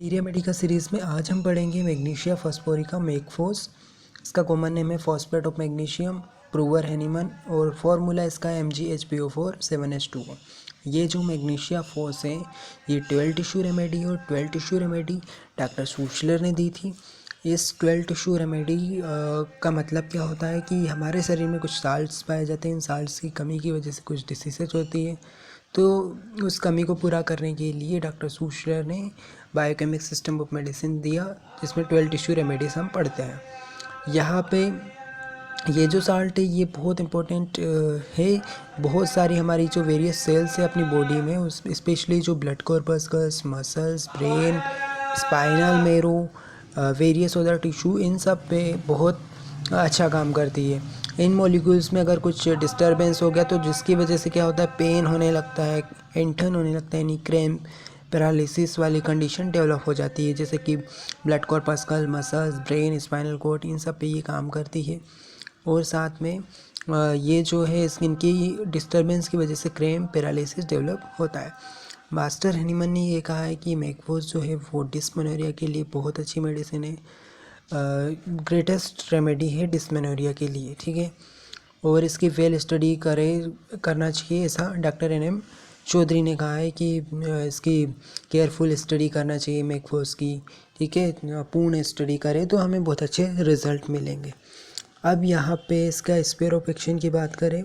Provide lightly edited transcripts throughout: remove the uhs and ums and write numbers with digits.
Hiriya Medica series में आज हम पढ़ेंगे मैग्नीशिया फॉस्फोरिका मैगफोस। इसका कॉमन नेम है phosphate of magnesium, prover Hahnemann, और फार्मूला इसका MgHPO4 7H2। ये जो मैग्नीशिया फोस है ये 12 टिश्यू रेमेडी और 12 टिश्यू रेमेडी डॉक्टर शूशलर ने दी थी। इस 12 टिश्यू रेमेडी का मतलब क्या होता है कि हमारे शरीर में कुछ साल्ट्स पाए जाते हैं। इन साल्ट्स की कमी की वजह से कुछ डिसीजेज होती है, तो उस कमी को पूरा करने के लिए डॉक्टर शूशलर ने बायोकेमिक सिस्टम ऑफ मेडिसिन दिया, जिसमें 12 टिश्यू रेमेडीज हम पढ़ते हैं। यहाँ पे ये जो साल्ट है ये बहुत इम्पोर्टेंट है। बहुत सारी हमारी जो वेरियस सेल्स है अपनी बॉडी में, उस स्पेशली जो ब्लड कॉर्पस्कल्स, मसल्स, ब्रेन, स्पाइनल मेरो, वेरियस अदर टिश्यू, इन सब पे बहुत अच्छा काम करती है। इन मॉलिक्यूल्स में अगर कुछ डिस्टर्बेंस हो गया तो जिसकी वजह से क्या होता है, पेन होने लगता है, एंठन होने लगता है, यानी क्रैम्प, पैरालिसिस वाली कंडीशन डेवलप हो जाती है, जैसे कि blood corpuscle, muscles, brain, spinal cord, इन सब पे ये काम करती है। और साथ में ये जो है स्किन की डिस्टर्बेंस की वजह से क्रैम्प, पैरालिसिस डेवलप होता है। मास्टर हैनीमन ने ये कहा है कि मैगफोस जो है वो डिस्मेनोरिया के लिए बहुत अच्छी मेडिसिन है, ग्रेटेस्ट रेमेडी है डिस्मेनोरिया के लिए, ठीक है। और इसकी वेल स्टडी करना चाहिए, ऐसा डॉक्टर NM चौधरी ने कहा है कि इसकी केयरफुल स्टडी करना चाहिए मैगफोस की, ठीक है। पूर्ण स्टडी करें तो हमें बहुत अच्छे रिजल्ट मिलेंगे। अब यहाँ पे इसका स्फीयर ऑफ एक्शन की बात करें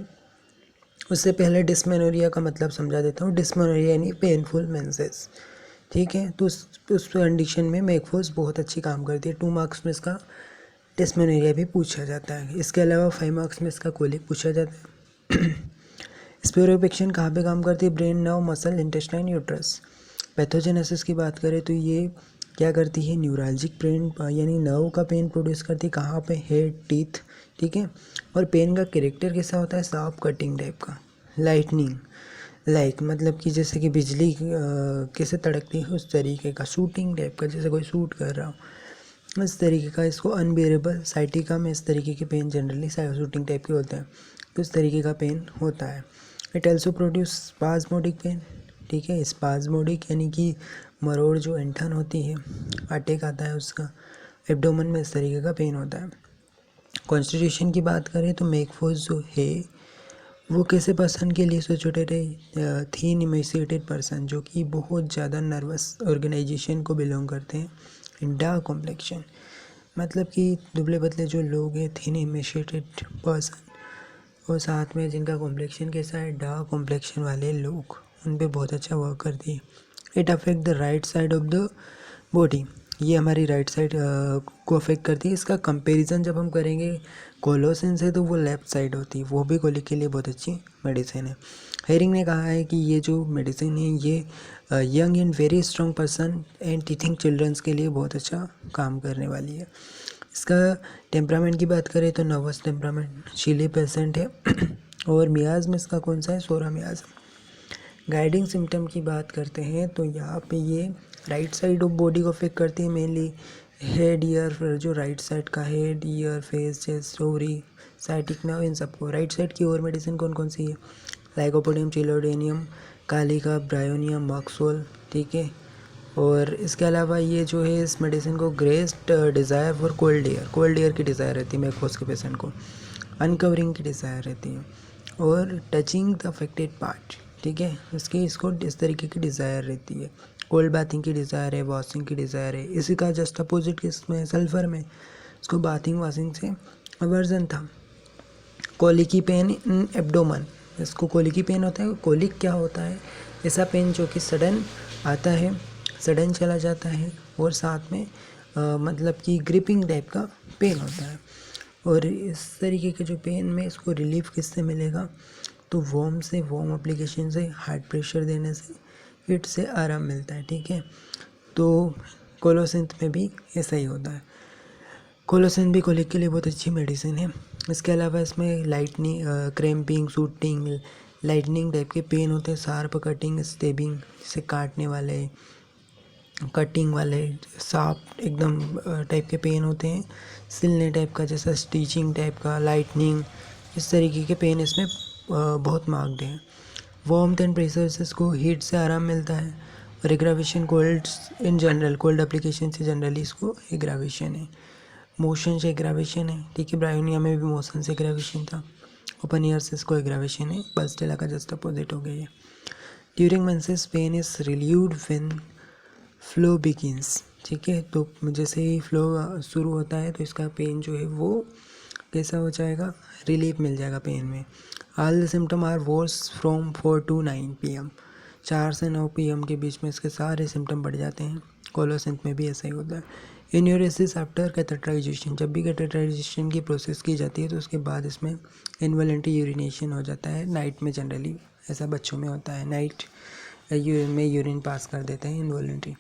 उससे पहले डिस्मेनोरिया का मतलब समझा देता हूँ। डिस्मेनोरिया यानी पेनफुल मेंसेस, ठीक है। तो उस कंडीशन में मैगफोस बहुत अच्छी काम करती है। 2 मार्क्स में इसका डिस्मेनोरिया भी पूछा जाता है। इसके अलावा 5 मार्क्स में इसका कोलिक पूछा जाता है। स्फीयर ऑफ एक्शन कहाँ पे काम करती है? Brain, nerve, muscle, intestine, uterus. Pathogenesis की बात करें तो ये क्या करती है? न्यूरालजिक पेन यानी नर्व का पेन प्रोड्यूस करती है। कहाँ पे? हेड, टीथ, ठीक है। और पेन का कैरेक्टर कैसा होता है? शार्प कटिंग टाइप का, लाइटनिंग लाइक, मतलब कि जैसे कि बिजली कैसे तड़कती है उस तरीके का, शूटिंग टाइप का, जैसे कोई शूट कर रहा हो इस तरीके का। इसको अनबेरेबल साइटिका में इस तरीके के पेन जनरली शूटिंग टाइप के होते हैं, तो इस तरीके का पेन होता है। It also produce spasmodic pain, ठीक है। स्पाज्मोडिक यानी कि मरोड़ जो ऐंठन होती है, अटैक आता है उसका। एब्डोमेन में इस तरीके का पेन होता है। कॉन्स्टिट्यूशन की बात करें तो मैगफोस जो है वो कैसे पर्सन के लिए सिचुएटेड है? थीन इमेसिएटेड पर्सन जो कि बहुत ज़्यादा नर्वस ऑर्गेनाइजेशन को बिलोंग करते हैं। डार्क कॉम्प्लेक्शन मतलब कि दुबले पतले जो लोग हैं, थीन इमेसिएटेड पर्सन, और साथ में जिनका कॉम्प्लेक्शन कैसा है, डार्क कॉम्प्लेक्शन वाले लोग, उन पे बहुत अच्छा वर्क करती है। It affect the right side of the body, ये हमारी राइट साइड को अफेक्ट करती है। इसका कंपैरिजन जब हम करेंगे कोलोसिन से तो वो लेफ़्ट साइड होती है, वो भी कोलिक के लिए बहुत अच्छी मेडिसिन है। हेरिंग ने कहा है कि ये जो मेडिसिन है ये young and very strong person and teething childrens के लिए बहुत अच्छा काम करने वाली है। इसका टेम्परामेंट की बात करें तो नर्वस टेम्परामेंट, चिली पेशेंट है। और मियाज में इसका कौन सा है? सोरा मियाज। गाइडिंग सिम्टम की बात करते हैं तो यहाँ पे ये राइट साइड ऑफ बॉडी को अफेक्ट करती है, मेनली हेड, ईयर, जो राइट साइड का head, ear, face, chest, ovary, sciatic nerve, इन सबको। राइट साइड की और मेडिसिन कौन कौन सी है? लाइकोपोडियम, चिलोडेनियम, कालिका, ब्रायोनियम, मॉक्सोल, ठीक है। और इसके अलावा ये जो है इस मेडिसिन को Greste desire for cold air की डिज़ायर रहती है मैगफोस के पेशेंट को, अनकवरिंग की डिज़ायर रहती है, और टचिंग द अफेक्टेड पार्ट, ठीक है। इसको इस तरीके की डिज़ायर रहती है। कोल्ड बाथिंग की डिज़ायर है, वॉशिंग की डिज़ायर है। इसी का जस्ट अपोजिट किसमें? सल्फर में। इसको बाथिंग वॉशिंग से अवर्जन था। कोलिकी पेन इन एब्डोमन, इसको कोलिकी पेन होता है। कोलिक क्या होता है? ऐसा पेन जो कि सडन आता है, सडन चला जाता है, और साथ में मतलब कि ग्रिपिंग टाइप का पेन होता है। और इस तरीके के जो पेन में इसको रिलीफ किससे मिलेगा? तो वार्म एप्लीकेशन से, हार्ट प्रेशर देने से, हीट से आराम मिलता है, ठीक है। तो कोलोसिंथ में भी ऐसा ही होता है। कोलोसिन भी कोलिक के लिए बहुत अच्छी मेडिसिन है। इसके अलावा इसमें lightning, cramping, shooting, lightning type के पेन होते हैं। शार्प कटिंग, स्टेबिंग से काटने वाले, कटिंग वाले, शार्प एकदम टाइप के पेन होते हैं। सिलने टाइप का, जैसा स्टिचिंग टाइप का, लाइटनिंग, इस तरीके के पेन इसमें बहुत मार्क्ड हैं। वार्मथ एंड प्रेशर से इसको हीट से आराम मिलता है, और aggravation cold in general, cold application से जनरली इसको एग्रावेशन है। मोशन से एग्रावेशन है, ठीक है। ब्रायोनिया में भी मोशन से एग्रावेशन था, ओपन ईयर से इसको एग्रावेशन है। बस्टेला का जस्ट अपोजिट हो गया ये। During menses pain is relieved when flow begins, ठीक है। तो जैसे ही फ्लो शुरू होता है तो इसका पेन जो है वो कैसा हो जाएगा, रिलीफ मिल जाएगा पेन में। All the symptom are worse from 4 to 9 PM, 4 से 9 PM के बीच में इसके सारे सिम्टम बढ़ जाते हैं। कोलोसिंथ में भी ऐसा ही होता है। इन्यूरेसिस आफ्टर कैथेटराइजेशन, जब भी कैथेटराइजेशन की प्रोसेस की जाती है तो उसके बाद इसमें इनवॉलंटरी यूरिनेशन हो जाता है। नाइट में जनरली ऐसा बच्चों में होता है, नाइट में यूरिन पास कर देते हैं इनवॉलंटरी,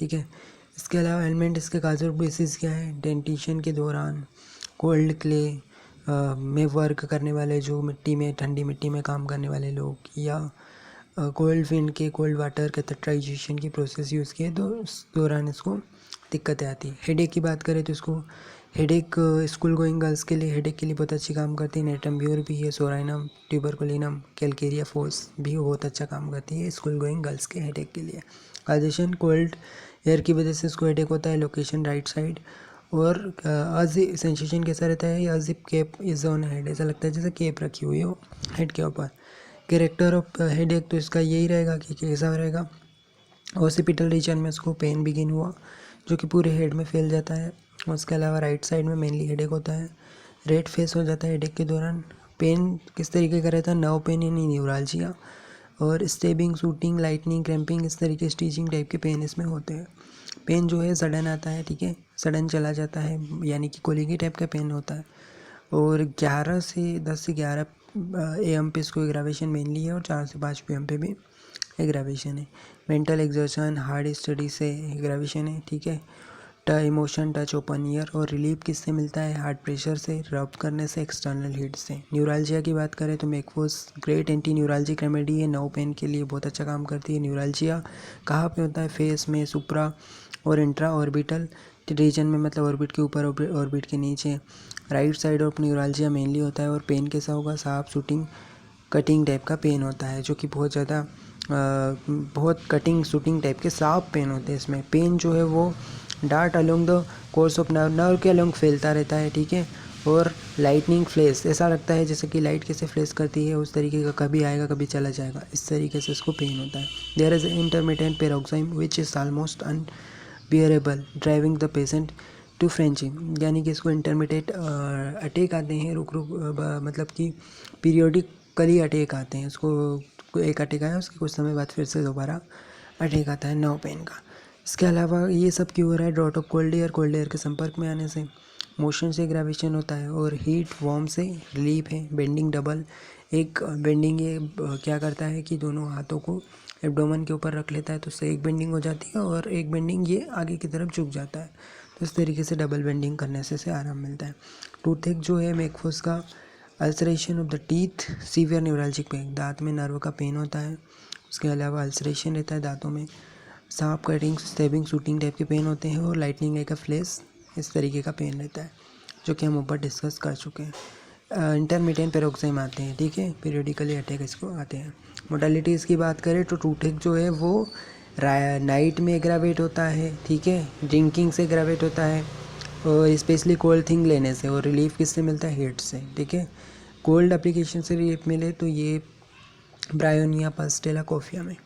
ठीक है। इसके अलावा एलिमेंट इसके काजर बेसिस क्या है, डेंटिशन के दौरान, कोल्ड क्ले में वर्क करने वाले, जो मिट्टी में, ठंडी मिट्टी में काम करने वाले लोग, या कोल्ड विंड के, कोल्ड वाटर कैथेटराइजेशन की प्रोसेस यूज़ किए तो उस दौरान इसको दिक्कतें आती है। हेडेक की बात करें तो इसको हेडेक स्कूल गोइंग गर्ल्स के लिए हेडेक के लिए बहुत अच्छी काम करती है। नेटम्ब्यूर भी है, सोराइनम, ट्यूबरकुलिनम, कैलकेरिया फोर्स भी बहुत अच्छा काम करती है स्कूल गोइंग गर्ल्स के हेडेक के लिए। काजेशन, कोल्ड एयर की वजह से इसको हेडेक होता है। Location right side. और सेंसेशन कैसा रहता है, अजिप कैप इज ऑन हेड, ऐसा लगता है जैसे कैप रखी हुई हो हेड के ऊपर। कैरेक्टर ऑफ हेडेक तो इसका यही रहेगा कि कैसा रहेगा, ऑसिपिटल रीजन में इसको पेन बिगिन हुआ जो कि पूरे हेड में फैल जाता है। उसके अलावा राइट साइड में मेनली हेडेक होता है। रेड फेस हो जाता है हेडेक के दौरान। पेन किस तरीके का रहता है, नर्व पेन यानी न्यूरालजिया, और स्टेबिंग, शूटिंग, लाइटनिंग, क्रैम्पिंग, इस तरीके स्टीचिंग टाइप के पेन इसमें होते हैं। पेन जो है सडन आता है, ठीक है, सडन चला जाता है, यानी कि कोलिकी टाइप का पेन होता है। और 10 से 11 AM पे इसको एग्रावेशन मेनली है, और 4 से 5 PM पे भी एग्रावेशन है। मेंटल एग्जर्शन, हार्ड स्टडी से एग्रावेशन है, ठीक है। इमोशन, टच, ओपन ईयर, और रिलीफ किससे मिलता है, हार्ट प्रेशर से, रब करने से, एक्सटर्नल हीट से। न्यूरालजिया की बात करें तो मेकफोस ग्रेट एंटी न्यूरालजिक रेमेडी है, नर्व पेन के लिए बहुत अच्छा काम करती है। न्यूरालजिया कहाँ पे होता है, फेस में, सुप्रा और इंट्रा ऑर्बिटल रीजन में, मतलब ऑर्बिट के ऊपर, ऑर्बिट के नीचे, right side of neuralgia mainly होता है। और पेन कैसा होगा, सांप, शूटिंग, कटिंग टाइप का पेन होता है, जो कि बहुत ज़्यादा बहुत कटिंग, शूटिंग टाइप के साफ पेन होते हैं इसमें। पेन जो है वो dart along the course of nerve के अलोंग फैलता रहता है, ठीक है। और लाइटनिंग फ्लैश, ऐसा लगता है जैसे कि लाइट कैसे फ्लैश करती है उस तरीके का, कभी आएगा कभी चला जाएगा, इस तरीके से इसको पेन होता है। There is intermittent paroxysm which is almost unbearable, driving the patient to frenzy, यानी कि इसको इंटरमिटेंट अटैक आते हैं, रुक रुक मतलब कि पीरियोडिकली अटैक आते हैं। इसको एक अटैक आया, उसके कुछ समय बाद फिर से दोबारा अटैक आता है नर्व पेन का। इसके अलावा ये सब क्यों हो रहा है, ड्रॉट ऑफ कोल्ड एयर के संपर्क में आने से, मोशन से ग्रेविटेशन होता है, और हीट वार्म से रिलीफ है। बेंडिंग डबल, एक बेंडिंग ये क्या करता है कि दोनों हाथों को एब्डोमेन के ऊपर रख लेता है, तो उससे एक बेंडिंग हो जाती है, और एक बेंडिंग ये आगे की तरफ झुक जाता है, तो इस तरीके से डबल बेंडिंग करने से आराम मिलता है। टूथेक जो है मेकफोस का, ulceration of the teeth, severe neuralgic pain, दांत में नर्व का पेन होता है। उसके अलावा अल्सरेशन रहता है दांतों में, सांप, कटिंग, स्टेबिंग, शूटिंग टाइप के पेन होते हैं, और लाइटनिंग लाइक अ फ्लैश, इस तरीके का पेन रहता है, जो कि हम ऊपर डिस्कस कर चुके हैं। इंटरमिटेंट पेरोक्साइम आते हैं, ठीक है, पीरियडिकली अटैक इसको आते हैं। मोडालिटीज़ की बात करें तो टूथेक जो है वो नाइट में एग्रावेट होता है, ठीक है, ड्रिंकिंग से एग्रावेट होता है, और स्पेशली कोल्ड थिंग लेने से, और रिलीफ किससे मिलता है, हीट से, ठीक है। कोल्ड एप्लीकेशन से रिलीफ मिले तो ये ब्रायोनिया, पस्टेला, कोफिया में।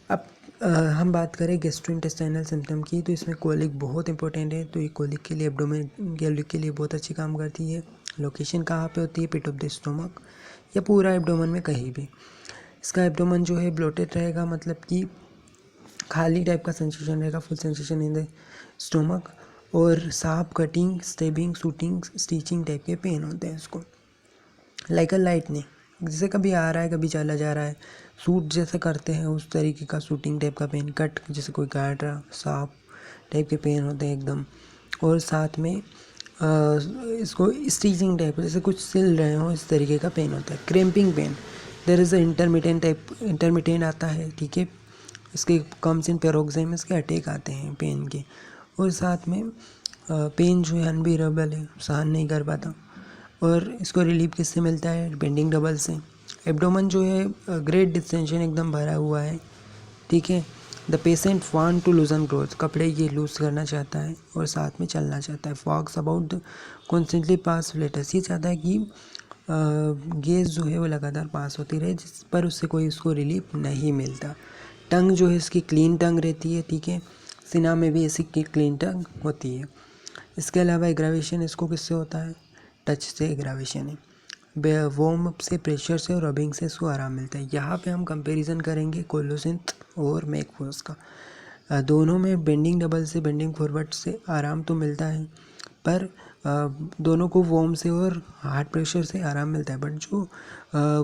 अब हम बात करें गैस्ट्रोइंटेस्टाइनल सिम्टम की, तो इसमें कोलिक बहुत इंपॉर्टेंट है। तो ये कोलिक के लिए, एब्डोमेन कोलिक के लिए बहुत अच्छी काम करती है। लोकेशन कहाँ पे होती है, पिट ऑफ द स्टोमक, या पूरा एब्डोमेन में कहीं भी। इसका एब्डोमेन जो है ब्लोटेड रहेगा, मतलब कि खाली टाइप का सेंसेशन रहेगा, full sensation in the stomach, और सांप, cutting, stabbing, shooting, stitching type के पेन होते हैं इसको। लाइक अ लाइटनिंग, जैसे कभी आ रहा है कभी चला जा रहा है, सूट जैसे करते हैं उस तरीके का शूटिंग टाइप का पेन, कट जैसे कोई काट रहा, सांप टाइप के पेन होते हैं एकदम। और साथ में इसको स्टिचिंग टाइप, जैसे कुछ सिल रहे हो, इस तरीके का पेन होता है। Cramping pain, there is a intermittent आता है, ठीक है, इसके कम्स इन पेरोक्साइम, इसके अटैक आते हैं पेन के। और साथ में पेन जो है अनबियरेबल है, सहन नहीं कर पाता, और इसको रिलीफ किससे मिलता है, बेंडिंग डबल से। एब्डोमेन जो है ग्रेट डिस्टेंशन एकदम भरा हुआ है, ठीक है, the patient want to loosen clothes, कपड़े ये लूज करना चाहता है और साथ में चलना चाहता है। Fox about constantly pass letters, ये चाहता है कि गैस जो है वो लगातार पास होती रहे, जिस पर उससे कोई उसको रिलीफ नहीं मिलता। टंग जो है इसकी क्लीन टंग रहती है, ठीक है। सिना में भी ऐसी क्लीन टंग होती है। इसके अलावा एग्रावेशन इसको किससे होता है? टच से एग्रावेशन है। वार्म अप से, प्रेशर से और रबिंग से इसको आराम मिलता है। यहाँ पे हम कंपैरिजन करेंगे कोलोसिंथ और मैकफोर्स का। दोनों में बेंडिंग डबल से, बेंडिंग फॉरवर्ड से आराम तो मिलता है, पर दोनों को वार्म से और हार्ड प्रेशर से आराम मिलता है। बट जो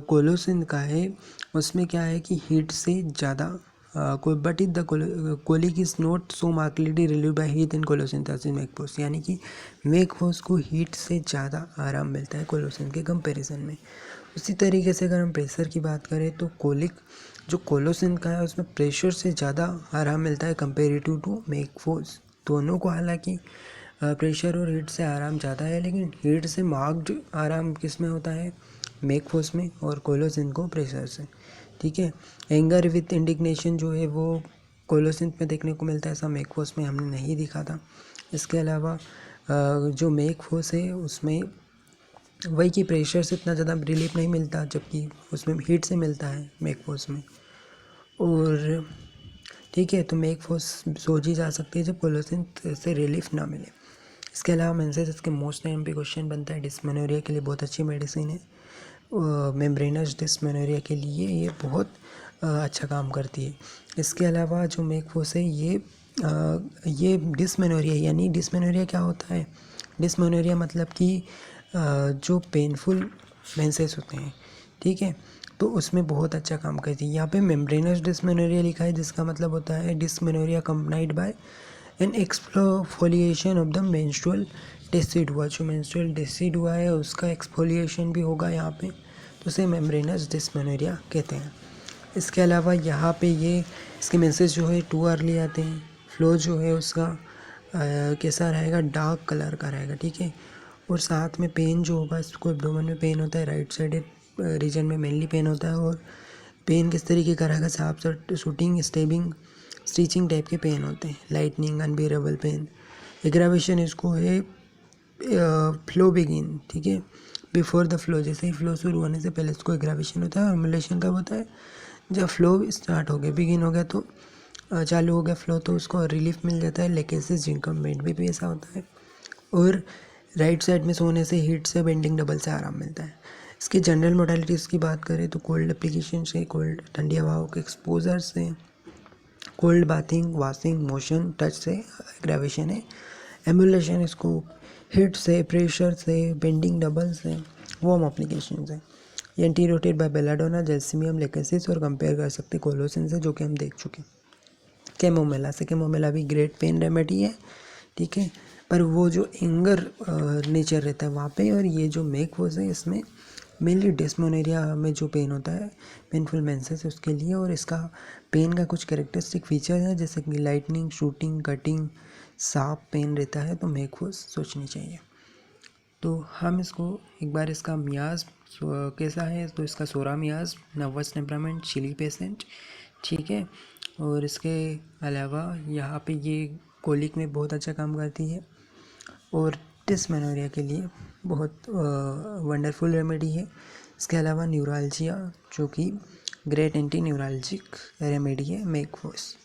कोलोसिंथ का है उसमें क्या है कि हीट से ज़्यादा but is the colic is not so markedly relieved by heat in colocynthis in mag phos, यानी कि मैकफोर्स को हीट से ज़्यादा आराम मिलता है कोलोसिंथ के कंपैरिजन में। उसी तरीके से अगर हम प्रेशर की बात करें तो कोलिक जो कोलोसिंथ का है उसमें प्रेशर से ज़्यादा आराम मिलता है कंपेरेटिव टू मैकफोर्स। दोनों को हालांकि प्रेशर और हीट से आराम ज़्यादा है, लेकिन हीट से मार्क्ड आराम किस में होता है? मैकफोर्स में, और कोलोसिंथ को प्रेशर से, ठीक है। एंगर विथ इंडिग्नेशन जो है वो कोलोसिंथ में देखने को मिलता है, ऐसा मैकफोर्स में हमने नहीं दिखा था। इसके अलावा जो मैकफोर्स है उसमें वही कि प्रेशर से इतना ज़्यादा रिलीफ नहीं मिलता, जबकि उसमें हीट से मिलता है मैकफोर्स में। और ठीक है, तो मैकफोर्स सोची जा सकती है जब कोलोसिंथ से रिलीफ ना मिले। इसके अलावा मेंसेस इसके मोस्ट टाइम पे क्वेश्चन बनता है। डिस्मेनोरिया के लिए बहुत अच्छी मेडिसिन है। मेम्ब्रेनस डिस्मेनोरिया के लिए ये बहुत अच्छा काम करती है। इसके अलावा जो मैकफोर्स है ये डिस्मेनोरिया, यानी डिस्मेनोरिया क्या होता है? डिस्मेनोरिया मतलब कि जो पेनफुल मेंसेस होते हैं, ठीक है, तो उसमें बहुत अच्छा काम करती है। यहाँ पे मेम्ब्रेनस डिस्मेनोरिया लिखा है, जिसका मतलब होता है dysmenorrhoea combined by an exfoliation of the menstrual decidua. जो मेंस्ट्रुअल डेसिडुआ है उसका एक्सफोलिएशन भी होगा यहाँ पे, तो उसे मेम्ब्रेनस डिस्मेनोरिया कहते हैं। इसके अलावा यहाँ पे ये इसके मेंसेस जो है टू अर्ली आते हैं। फ्लो जो है उसका कैसा रहेगा? डार्क कलर का रहेगा, ठीक है। और साथ में पेन जो होगा, इसको एब्डोमेन में पेन होता है, राइट साइड रीजन में मेनली पेन होता है। और पेन किस तरीके का रहेगा? सांप शूटिंग, स्टेबिंग, स्टिचिंग टाइप के पेन होते हैं। Lightning, unbearable pen. एग्रावेशन इसको है फ्लो बिगिन, ठीक है, बिफोर द फ्लो, जैसे ही फ्लो शुरू होने से पहले इसको एग्रावेशन होता है। और एमुलेशन कब होता है? जब फ्लो स्टार्ट हो गया, बिगिन हो गया, तो चालू हो गया फ्लो, तो उसको रिलीफ मिल जाता है। लेकेसिस जिंकम्बेंट भी ऐसा होता है। और राइट साइड में सोने से हीट से, बेंडिंग डबल से आराम मिलता है। इसकी जनरल मोडालिटीज़ की बात करें तो कोल्ड एप्लीकेशन से, कोल्ड ठंडी हवाओं के एक्सपोजर से, cold bathing, washing, motion, touch से एग्रावेशन है। एमुलेशन इसको हीट से, प्रेशर से, बेंडिंग डबल से, वार्म एप्लीकेशन से। ये एंटीरोटेड बाय बेलाडोना, जेल्सिमियम, लेकेसिस और कंपेयर कर सकते कोलोसिन से, जो कि हम देख चुके। कैमोमेला से, कैमोमेला भी ग्रेट पेन रेमेडी है, ठीक है, पर वो जो एंगर नेचर रहता है वहाँ पे। और ये जो मैकफोर्स है इसमें मेनली डिस्मेनोरिया में जो पेन होता है, पेनफुल मेंसेस, उसके लिए। और इसका पेन का कुछ कैरेक्टरिस्टिक फीचर है, जैसे कि लाइटनिंग, शूटिंग, कटिंग, साफ पेन रहता है, तो मैकफोर्स सोचनी चाहिए। तो हम इसको एक बार इसका मियाज कैसा है, तो इसका सोरा मियाज, नर्वस टेम्परामेंट, चिली पेशेंट, ठीक है। और इसके अलावा यहाँ पे ये कोलिक में बहुत अच्छा काम करती है, और डिस्मेनोरिया के लिए बहुत वंडरफुल रेमेडी है। इसके अलावा न्यूरालजिया, जो कि ग्रेट एंटी न्यूरालजिक रेमेडी है मैकफोर्स।